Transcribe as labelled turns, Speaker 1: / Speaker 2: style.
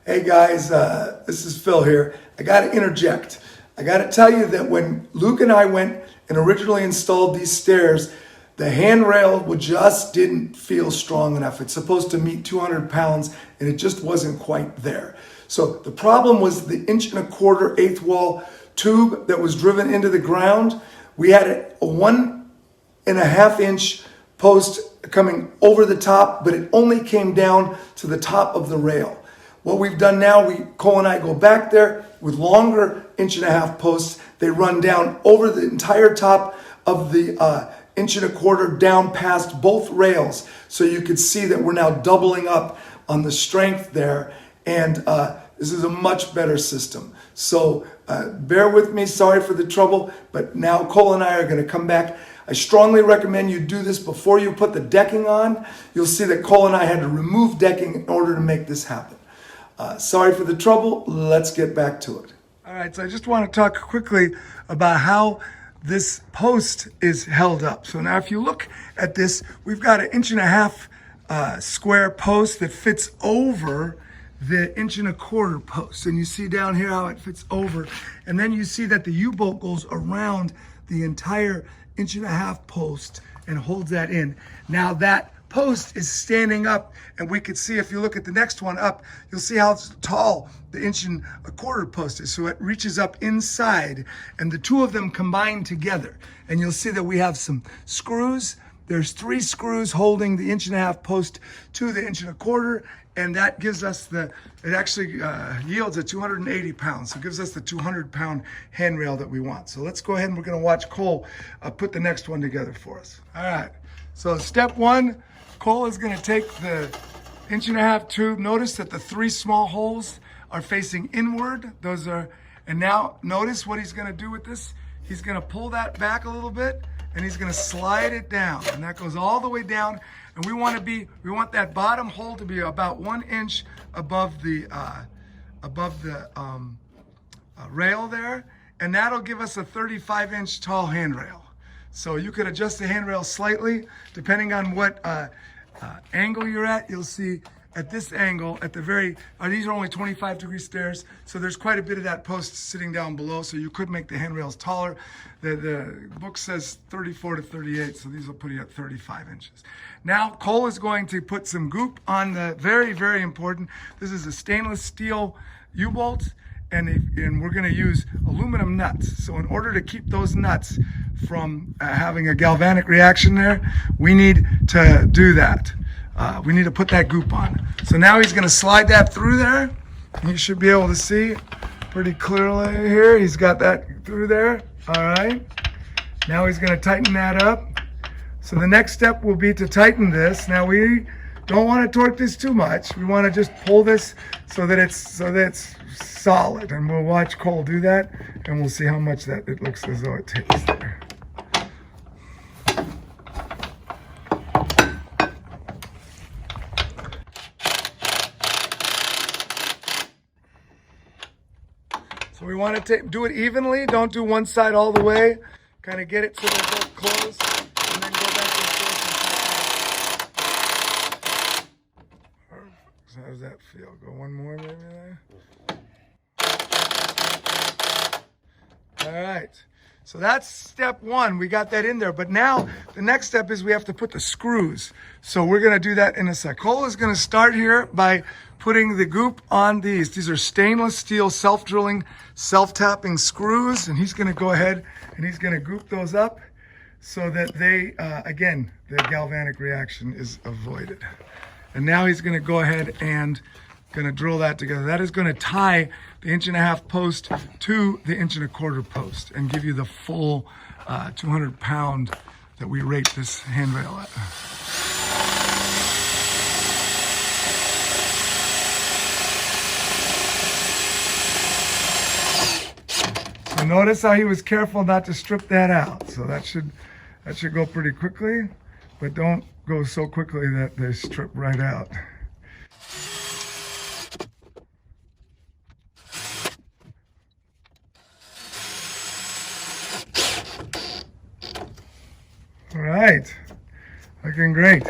Speaker 1: Hey guys, this is Phil here. I got to interject. I got to tell you that when Luke and I went and originally installed these stairs, the handrail just didn't feel strong enough. It's supposed to meet 200 pounds and it just wasn't quite there. So the problem was the 1¼ eighth wall tube that was driven into the ground. We had a 1½ inch post coming over the top, but it only came down to the top of the rail. What we've done now, Cole and I go back there with longer 1½ posts. They run down over the entire top of the 1¼ down past both rails. So you could see that we're now doubling up on the strength there. And this is a much better system. So bear with me, sorry for the trouble, but now Cole and I are gonna come back. I strongly recommend you do this before you put the decking on. You'll see that Cole and I had to remove decking in order to make this happen. Sorry for the trouble, let's get back to it. All right, so I just want to talk quickly about how this post is held up. So now if you look at this, we've got an 1½ square post that fits over the 1¼ post. And you see down here how it fits over. And then you see that the U-bolt goes around the entire 1½ post and holds that in. Now that post is standing up, and we could see, if you look at the next one up, you'll see how tall the 1¼ post is. So it reaches up inside, and the two of them combine together. And you'll see that we have some screws. There's 3 screws holding the 1½ post to the 1¼ and that gives us it actually yields at 280 pounds. So it gives us the 200-pound handrail that we want. So let's go ahead and we're gonna watch Cole put the next one together for us. All right, so step 1, Cole is gonna take the 1½ tube. Notice that the 3 small holes are facing inward. And now notice what he's gonna do with this. He's gonna pull that back a little bit and he's gonna slide it down. And that goes all the way down. And we want that bottom hole to be about 1 inch above the rail there. And that'll give us a 35-inch tall handrail. So you could adjust the handrail slightly depending on what angle you're at. You'll see at this angle, these are only 25-degree stairs, so there's quite a bit of that post sitting down below, so you could make the handrails taller. The book says 34 to 38, so these will put you at 35 inches. Now, Cole is going to put some goop on the very, very important, this is a stainless steel U-bolt, and we're gonna use aluminum nuts. So in order to keep those nuts from having a galvanic reaction there, we need to do that. We need to put that goop on. So now he's gonna slide that through there. You should be able to see pretty clearly here. He's got that through there, all right. Now he's gonna tighten that up. So the next step will be to tighten this. Now we don't wanna torque this too much. We wanna just pull this so that it's solid. And we'll watch Cole do that and we'll see how much that it looks as though it takes there. So we want to do it evenly. Don't do one side all the way. Kind of get it so they're both closed, and then go back and forth. So how does that feel? Go one more maybe there. All right. So that's step 1. We got that in there. But now the next step is we have to put the screws. So we're going to do that in a sec. Cole is going to start here by putting the goop on these. These are stainless steel self-drilling, self-tapping screws. And he's going to go ahead and he's going to goop those up so that they, again, the galvanic reaction is avoided. And now he's going to go ahead and going to drill that together. That is going to tie the 1½ post to the 1¼ post and give you the full 200-pound that we rate this handrail at. So notice how he was careful not to strip that out. So that should go pretty quickly, but don't go so quickly that they strip right out. All right, looking great.